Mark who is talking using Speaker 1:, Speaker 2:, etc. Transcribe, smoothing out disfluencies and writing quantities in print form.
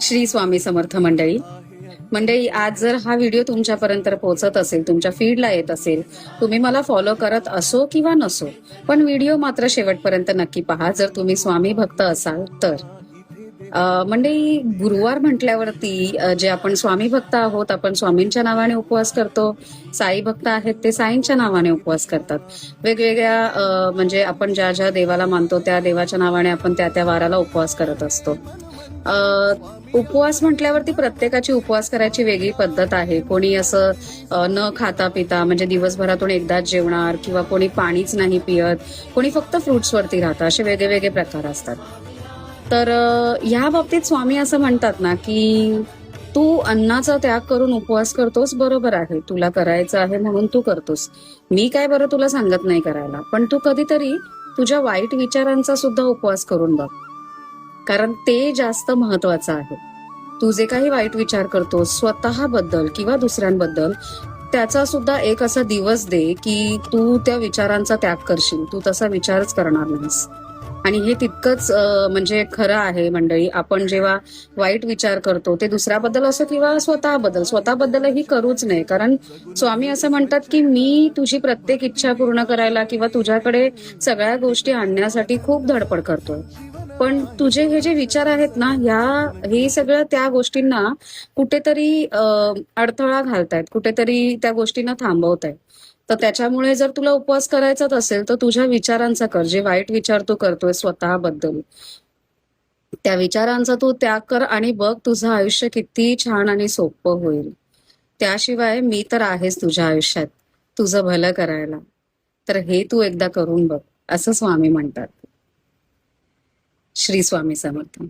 Speaker 1: श्री स्वामी समर्थ मंडळी. आज जर हा व्हिडिओ तुमच्यापर्यंत पोहोचत असेल, तुमच्या फीडला येत असेल, तुम्ही मला फॉलो करत असो किंवा नसो, पण व्हिडिओ मात्र शेवटपर्यंत नक्की पहा जर तुम्ही स्वामी भक्त असाल तर. गुरुवार म्हटल्यावरती जे आपण स्वामी भक्त आहोत, आपण स्वामींच्या नावाने उपवास करतो. साई भक्त आहेत ते साईंच्या नावाने उपवास करतात. वेगवेगळ्या म्हणजे आपण ज्या ज्या देवाला मानतो त्या देवाच्या नावाने आपण त्या त्या वाराला उपवास करत असतो. उपवास म्हटल्यावरती प्रत्येकाची उपवास करायची वेगळी पद्धत आहे. कोणी असं न खाता पिता म्हणजे दिवसभरातून एकदाच जेवणार, किंवा कोणी पाणीच नाही पियत, कोणी फक्त फ्रुट्सवरती राहतं, असे वेगळे वेगळे प्रकार असतात. तर ह्या बाबतीत स्वामी असं म्हणतात ना की तू अन्नाचा त्याग करून उपवास करतोस, बरोबर आहे, तुला करायचं आहे म्हणून तू करतोस, मी काय बरं तुला सांगत नाही करायला, पण तू कधीतरी तुझ्या वाईट विचारांचा सुद्धा उपवास करून बघ, कारण ते जास्त महत्वाचं आहे. तू जे काही वाईट विचार करतोस स्वतःबद्दल किंवा दुसऱ्यांबद्दल, त्याचा सुद्धा एक असा दिवस दे की तू त्या विचारांचा त्याग करशील, तू तसा विचारच करणार नाहीस. आणि हे तितकंच म्हणजे खरं आहे मंडळी. आपण जेव्हा वाईट विचार करतो ते दुसऱ्याबद्दल असो किंवा स्वतःबद्दलही करूच नये, कारण स्वामी असं म्हणतात की मी तुझी प्रत्येक इच्छा पूर्ण करायला किंवा तुझ्याकडे सगळ्या गोष्टी आणण्यासाठी खूप धडपड करतोय, पण तुझे हे जे विचार आहेत ना, हे सगळं त्या गोष्टींना कुठेतरी अडथळा घालतायत, कुठेतरी त्या गोष्टींना थांबवतायत. तर त्याच्यामुळे जर तुला उपवास करायचाच असेल तर तुझ्या विचारांचा कर. जे वाईट विचार तू करतोय स्वतःबद्दल, त्या विचारांचा तू त्याग कर आणि बघ तुझं आयुष्य किती छान आणि सोपं होईल. त्याशिवाय मी तर आहेच तुझ्या आयुष्यात तुझं भलं करायला, तर हे तू एकदा करून बघ, असं स्वामी म्हणतात. श्री स्वामी समर्थ.